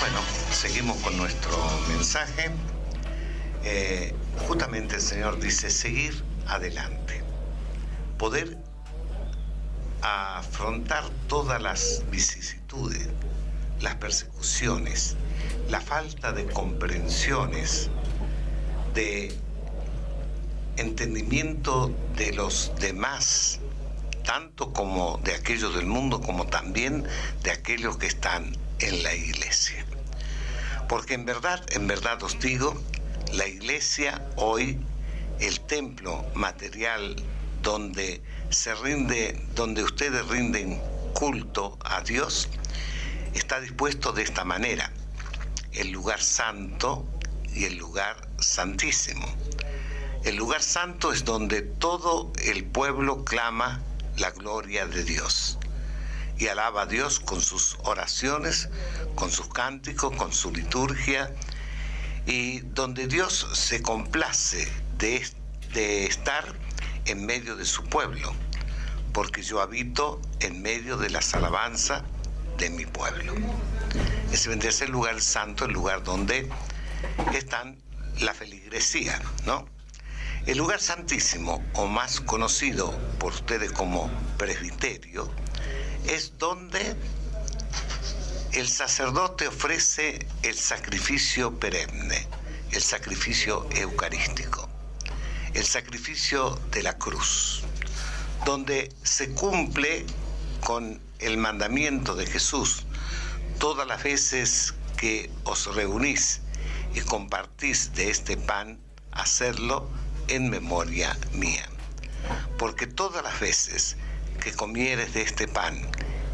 Bueno, seguimos con nuestro mensaje. Justamente el Señor dice seguir adelante, poder afrontar todas las vicisitudes, las persecuciones, la falta de comprensiones, de entendimiento de los demás, tanto como de aquellos del mundo como también de aquellos que están en la iglesia. Porque en verdad os digo, la iglesia hoy, el templo material donde donde ustedes rinden culto a Dios, está dispuesto de esta manera: el lugar santo y el lugar santísimo. El lugar santo es donde todo el pueblo clama la gloria de Dios y alaba a Dios con sus oraciones, con sus cánticos, con su liturgia, y donde Dios se complace de estar en medio de su pueblo, porque yo habito en medio de las alabanzas de mi pueblo. Ese vendría a ser el lugar santo, el lugar donde están la feligresía, ¿no? El lugar santísimo, o más conocido por ustedes como presbiterio, es donde el sacerdote ofrece el sacrificio perenne, el sacrificio eucarístico, el sacrificio de la cruz, donde se cumple con el mandamiento de Jesús: todas las veces que os reunís y compartís de este pan, hacedlo en memoria mía. Porque todas las veces que comieres de este pan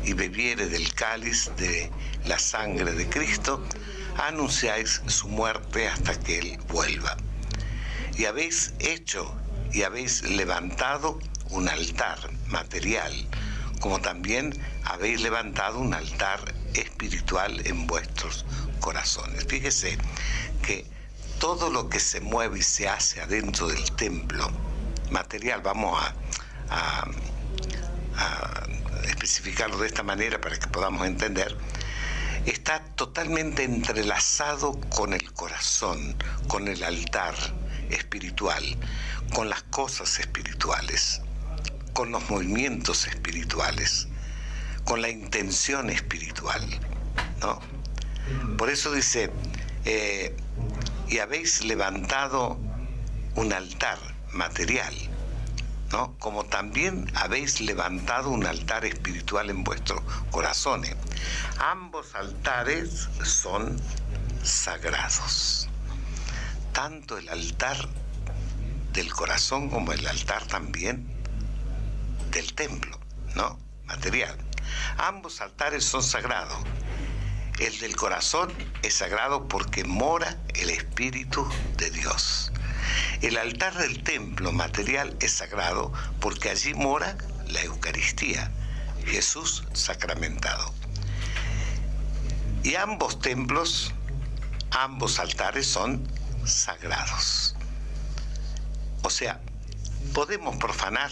y bebieres del cáliz de la sangre de Cristo, anunciáis su muerte hasta que Él vuelva. Y habéis hecho y habéis levantado un altar material, como también habéis levantado un altar espiritual en vuestros corazones. Fíjese que todo lo que se mueve y se hace adentro del templo material, vamos a especificarlo de esta manera para que podamos entender, está totalmente entrelazado con el corazón, con el altar espiritual, con las cosas espirituales, con los movimientos espirituales, con la intención espiritual, ¿no? Por eso dice, y habéis levantado un altar material, ¿no? Como también habéis levantado un altar espiritual en vuestros corazones. Ambos altares son sagrados, tanto el altar del corazón como el altar también del templo, ¿no? Material. Ambos altares son sagrados. El del corazón es sagrado porque mora el Espíritu de Dios. El altar del templo material es sagrado porque allí mora la Eucaristía, Jesús sacramentado. Y ambos templos, ambos altares son sagrados. O sea, podemos profanar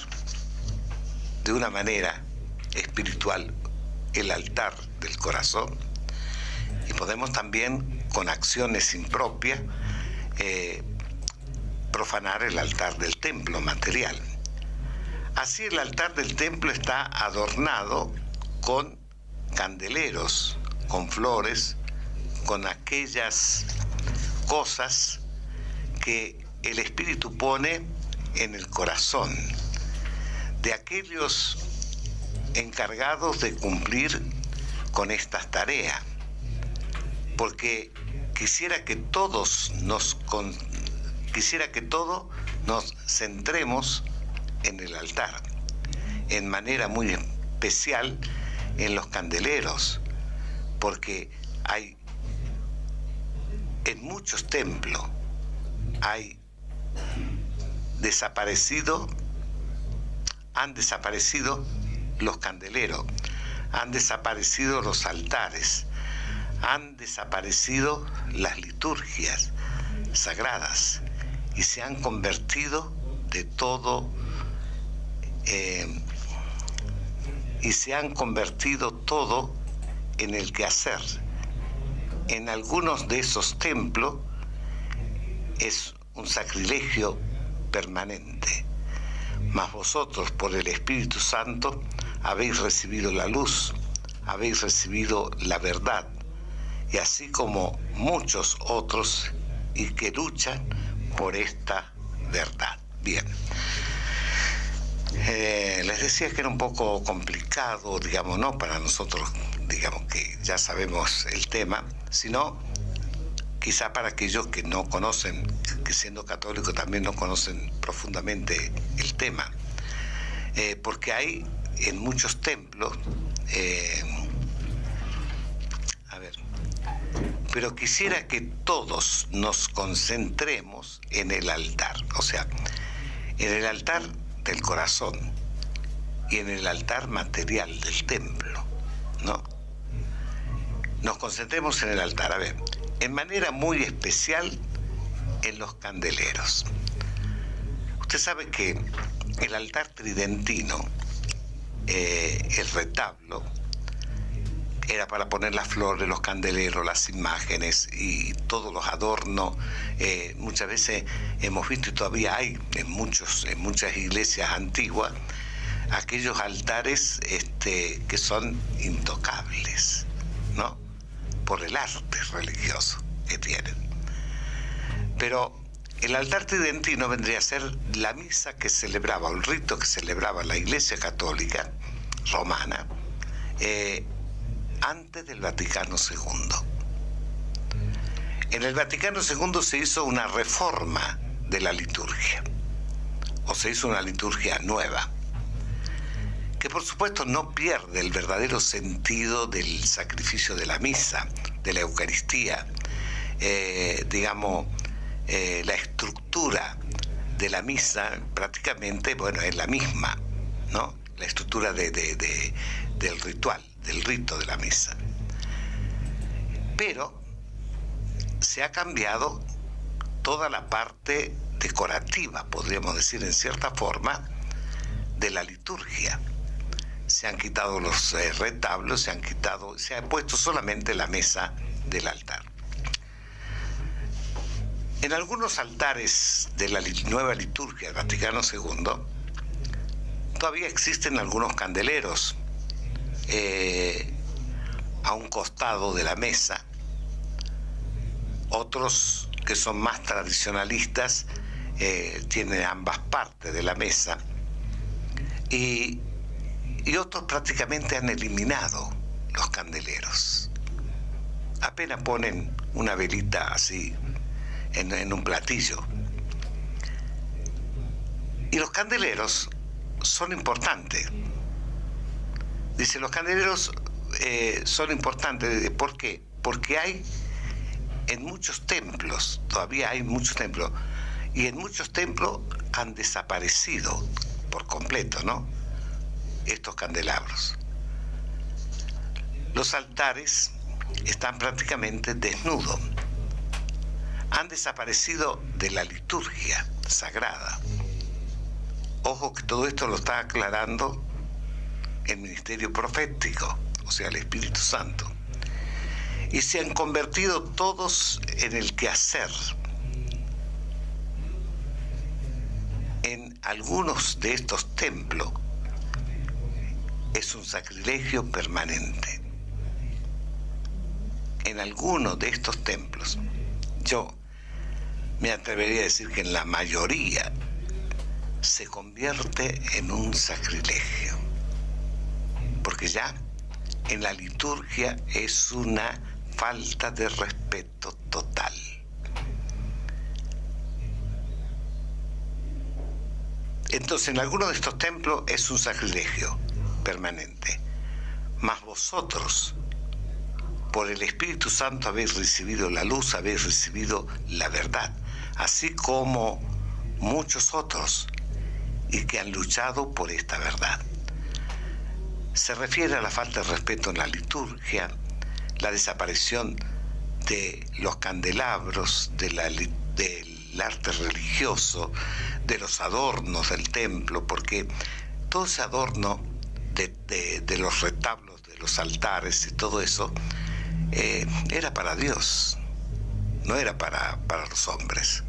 de una manera espiritual el altar del corazón, y podemos también, con acciones impropias, profanar el altar del templo material. Así, el altar del templo está adornado con candeleros, con flores, con aquellas cosas que el Espíritu pone en el corazón de aquellos encargados de cumplir con estas tareas. Porque quisiera que todos nos centremos en el altar, en manera muy especial en los candeleros, porque hay en muchos templos han desaparecido los candeleros, han desaparecido los altares, han desaparecido las liturgias sagradas y se han convertido de todo y se han convertido todo en el quehacer. En algunos de esos templos es un sacrilegio permanente. Mas vosotros, por el Espíritu Santo, habéis recibido la luz, habéis recibido la verdad, y así como muchos otros y que luchan por esta verdad. Bien. Les decía que era un poco complicado, digamos, no para nosotros, digamos, que ya sabemos el tema, sino quizá para aquellos que no conocen, que siendo católicos también no conocen profundamente el tema. Porque hay en muchos templos, pero quisiera que todos nos concentremos en el altar, o sea, en el altar del corazón y en el altar material del templo, ¿no? Nos concentremos en el altar, a ver, en manera muy especial en los candeleros. Usted sabe que el altar tridentino, el retablo, era para poner las flores, los candeleros, las imágenes y todos los adornos. Muchas veces hemos visto, y todavía hay en muchas iglesias antiguas, aquellos altares que son intocables, ¿no? Por el arte religioso que tienen. Pero el altar tridentino vendría a ser la misa que celebraba, el rito que celebraba la Iglesia Católica Romana, antes del Vaticano II. En el Vaticano II se hizo una reforma de la liturgia, o se hizo una liturgia nueva, que por supuesto no pierde el verdadero sentido del sacrificio de la misa, de la Eucaristía, la estructura de la misa prácticamente, bueno, es la misma, ¿no? La estructura del ritual, del rito de la misa. Pero se ha cambiado toda la parte decorativa, podríamos decir en cierta forma, de la liturgia. Se han quitado los retablos, se ha puesto solamente la mesa del altar. En algunos altares de la nueva liturgia del Vaticano II todavía existen algunos candeleros a un costado de la mesa. Otros que son más tradicionalistas tienen ambas partes de la mesa, y otros prácticamente han eliminado los candeleros. Apenas ponen una velita así en un platillo. Y los candeleros son importantes. Dice, los candeleros son importantes. ¿Por qué? Porque hay en muchos templos, todavía hay muchos templos, y en muchos templos han desaparecido por completo, ¿no?, estos candelabros. Los altares están prácticamente desnudos. Han desaparecido de la liturgia sagrada. Ojo que todo esto lo está aclarando el ministerio profético, o sea, el Espíritu Santo. Y se han convertido todos en el quehacer. En algunos de estos templos es un sacrilegio permanente. En algunos de estos templos, yo me atrevería a decir que en la mayoría, se convierte en un sacrilegio, porque ya en la liturgia es una falta de respeto total. Entonces, en algunos de estos templos es un sacrilegio permanente. Mas vosotros, por el Espíritu Santo, habéis recibido la luz, habéis recibido la verdad, así como muchos otros, y que han luchado por esta verdad. Se refiere a la falta de respeto en la liturgia, la desaparición de los candelabros, del arte religioso, de los adornos del templo, porque todo ese adorno de los retablos, de los altares y todo eso, era para Dios, no era para los hombres.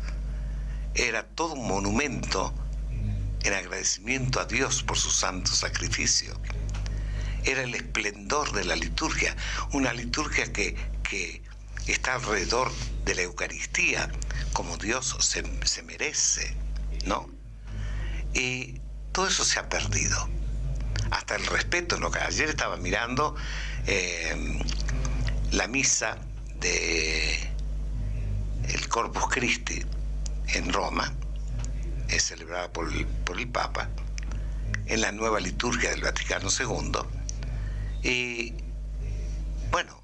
Era todo un monumento en agradecimiento a Dios por su santo sacrificio. Era el esplendor de la liturgia, una liturgia que está alrededor de la Eucaristía, como Dios se merece, ¿no? Y todo eso se ha perdido. Hasta el respeto, ¿no? Ayer estaba mirando la misa de el Corpus Christi en Roma, es celebrada por el Papa, en la nueva liturgia del Vaticano II. Y bueno,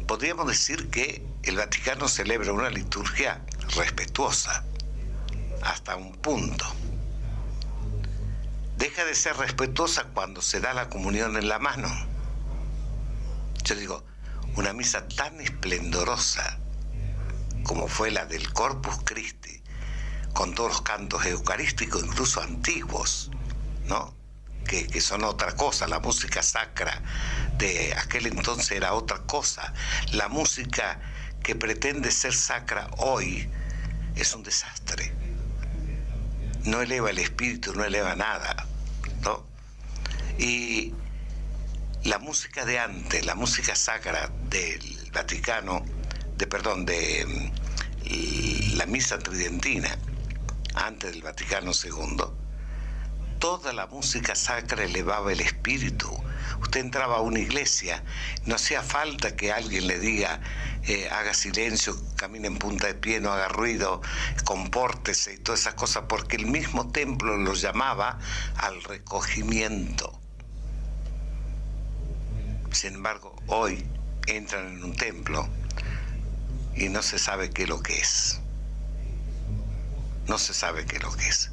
podríamos decir que el Vaticano celebra una liturgia respetuosa, hasta un punto. Deja de ser respetuosa cuando se da la comunión en la mano. Yo digo, una misa tan esplendorosa como fue la del Corpus Christi, con todos los cantos eucarísticos, incluso antiguos, ¿no? Que son otra cosa. La música sacra de aquel entonces era otra cosa. La música que pretende ser sacra hoy es un desastre. No eleva el espíritu, no eleva nada, ¿no? Y la música de antes, la música sacra del Vaticano, de la misa tridentina, antes del Vaticano II, toda la música sacra elevaba el espíritu. Usted entraba a una iglesia, no hacía falta que alguien le diga, haga silencio, camine en punta de pie, no haga ruido, compórtese y todas esas cosas, porque el mismo templo lo llamaba al recogimiento. Sin embargo, hoy entran en un templo y no se sabe qué es lo que es. No se sabe qué es lo que es.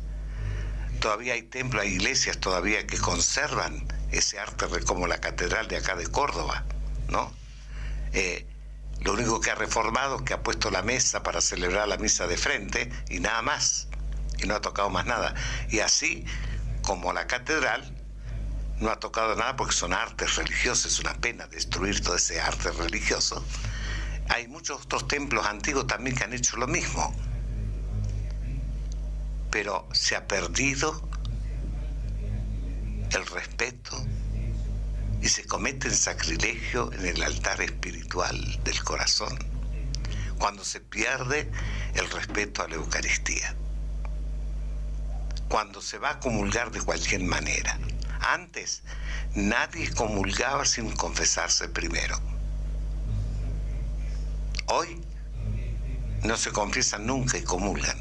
Todavía hay templos, hay iglesias todavía que conservan ese arte, como la catedral de acá de Córdoba, ¿no? Lo único que ha reformado es que ha puesto la mesa para celebrar la misa de frente y nada más, y no ha tocado más nada. Y así como la catedral no ha tocado nada, porque son artes religiosos, es una pena destruir todo ese arte religioso. Hay muchos otros templos antiguos también que han hecho lo mismo, pero se ha perdido el respeto y se comete sacrilegio en el altar espiritual del corazón, cuando se pierde el respeto a la Eucaristía, cuando se va a comulgar de cualquier manera. Antes nadie comulgaba sin confesarse primero. Hoy no se confiesan nunca y comulgan.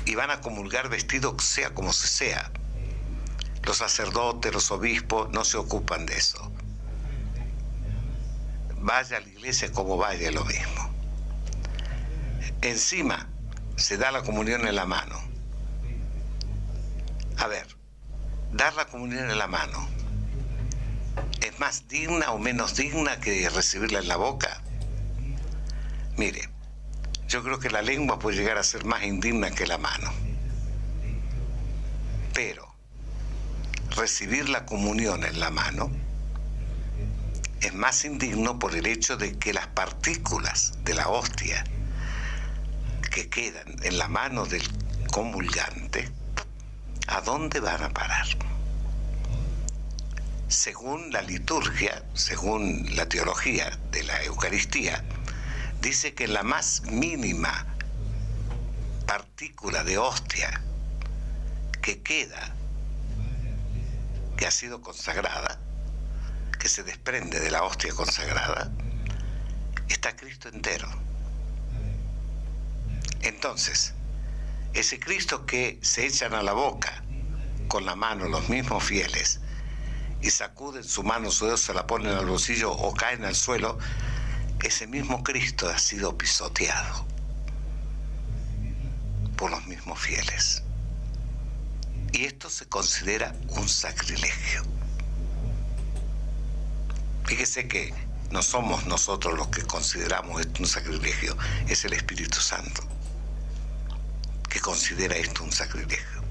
Y van a comulgar vestidos sea como se sea. Los sacerdotes, los obispos no se ocupan de eso. Vaya a la iglesia como vaya, lo mismo. Encima se da la comunión en la mano. A ver, dar la comunión en la mano ¿es más digna o menos digna que recibirla en la boca? Mire, yo creo que la lengua puede llegar a ser más indigna que la mano. Pero recibir la comunión en la mano es más indigno por el hecho de que las partículas de la hostia que quedan en la mano del comulgante, ¿a dónde van a parar? Según la liturgia, según la teología de la Eucaristía, dice que la más mínima partícula de hostia que queda, que ha sido consagrada, que se desprende de la hostia consagrada, está Cristo entero. Entonces, ese Cristo que se echan a la boca con la mano los mismos fieles y sacuden su mano, su dedo, se la ponen al bolsillo o caen al suelo, ese mismo Cristo ha sido pisoteado por los mismos fieles. Y esto se considera un sacrilegio. Fíjese que no somos nosotros los que consideramos esto un sacrilegio, es el Espíritu Santo que considera esto un sacrilegio.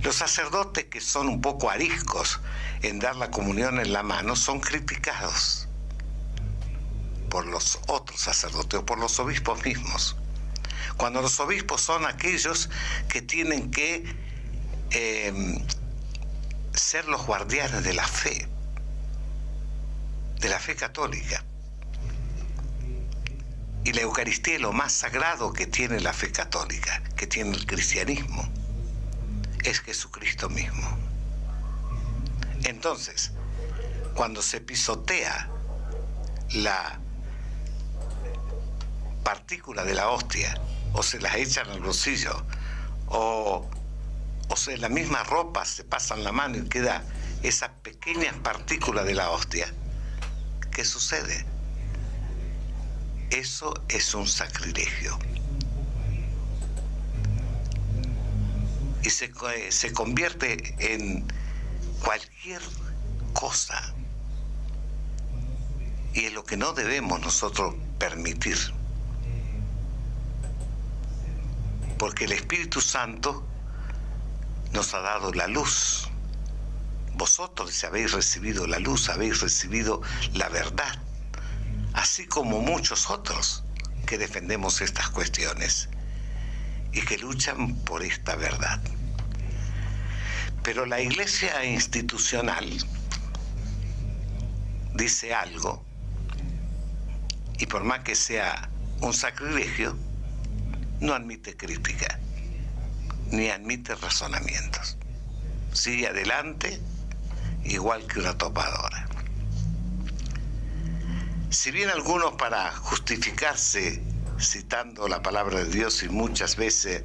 Los sacerdotes que son un poco ariscos en dar la comunión en la mano son criticados por los otros sacerdotes o por los obispos mismos. Cuando los obispos son aquellos que tienen que ser los guardianes de la fe católica. Y la Eucaristía es lo más sagrado que tiene la fe católica, que tiene el cristianismo. Es Jesucristo mismo. Entonces, cuando se pisotea la partícula de la hostia, o se las echan al bolsillo, o en la misma ropa se pasan la mano y queda esas pequeñas partículas de la hostia, ¿qué sucede? Eso es un sacrilegio. Y se convierte en cualquier cosa. Y es lo que no debemos nosotros permitir. Porque el Espíritu Santo nos ha dado la luz. Vosotros habéis recibido la luz, habéis recibido la verdad, así como muchos otros que defendemos estas cuestiones y que luchan por esta verdad. Pero la Iglesia institucional dice algo, y por más que sea un sacrilegio, no admite crítica, ni admite razonamientos. Sigue adelante igual que una topadora. Si bien algunos, para justificarse citando la palabra de Dios y muchas veces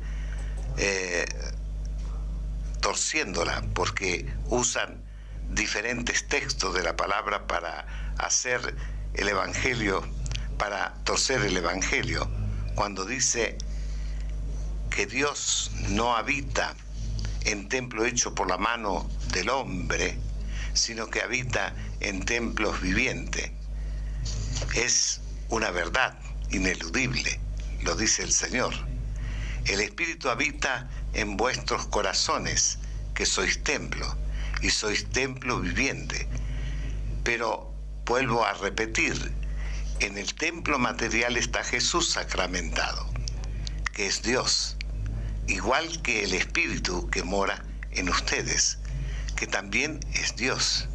torciéndola, porque usan diferentes textos de la palabra para hacer el Evangelio, para torcer el Evangelio, cuando dice que Dios no habita en templo hecho por la mano del hombre, sino que habita en templos vivientes. Es una verdad ineludible, lo dice el Señor. El Espíritu habita en vuestros corazones, que sois templo, y sois templo viviente. Pero vuelvo a repetir, en el templo material está Jesús sacramentado, que es Dios, igual que el Espíritu que mora en ustedes, que también es Dios.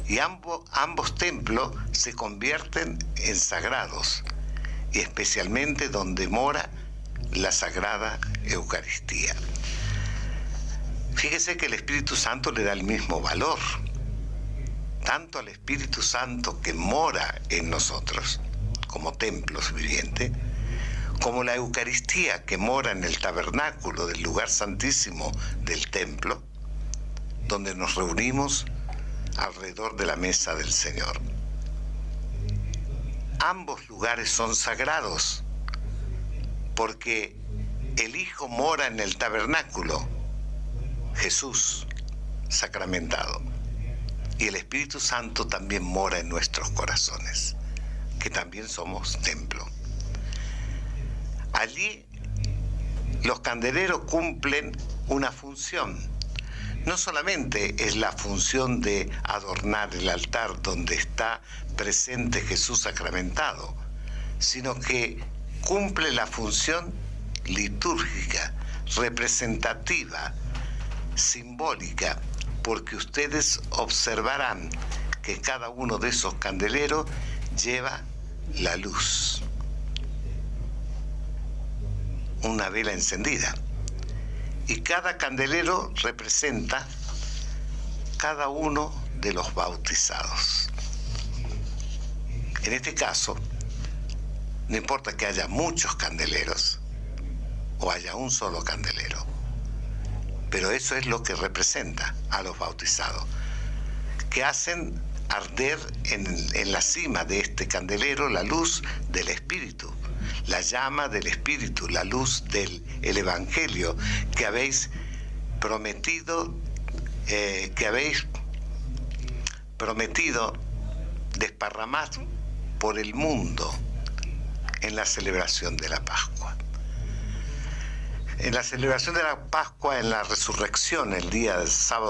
Y ambos templos se convierten en sagrados, y especialmente donde mora la Sagrada Eucaristía. Fíjese que el Espíritu Santo le da el mismo valor, tanto al Espíritu Santo que mora en nosotros, como templos vivientes, como la Eucaristía que mora en el tabernáculo del lugar santísimo del templo, donde nos reunimos alrededor de la mesa del Señor. Ambos lugares son sagrados, porque el Hijo mora en el tabernáculo, Jesús sacramentado, y el Espíritu Santo también mora en nuestros corazones, que también somos templo. Allí los candeleros cumplen una función. No solamente es la función de adornar el altar donde está presente Jesús sacramentado, sino que cumple la función litúrgica, representativa, simbólica, porque ustedes observarán que cada uno de esos candeleros lleva la luz, una vela encendida. Y cada candelero representa cada uno de los bautizados. En este caso, no importa que haya muchos candeleros o haya un solo candelero, pero eso es lo que representa a los bautizados, que hacen arder en la cima de este candelero la luz del Espíritu, la llama del Espíritu, la luz del Evangelio que habéis prometido, desparramar por el mundo en la celebración de la Pascua. En la celebración de la Pascua, en la resurrección, el día del sábado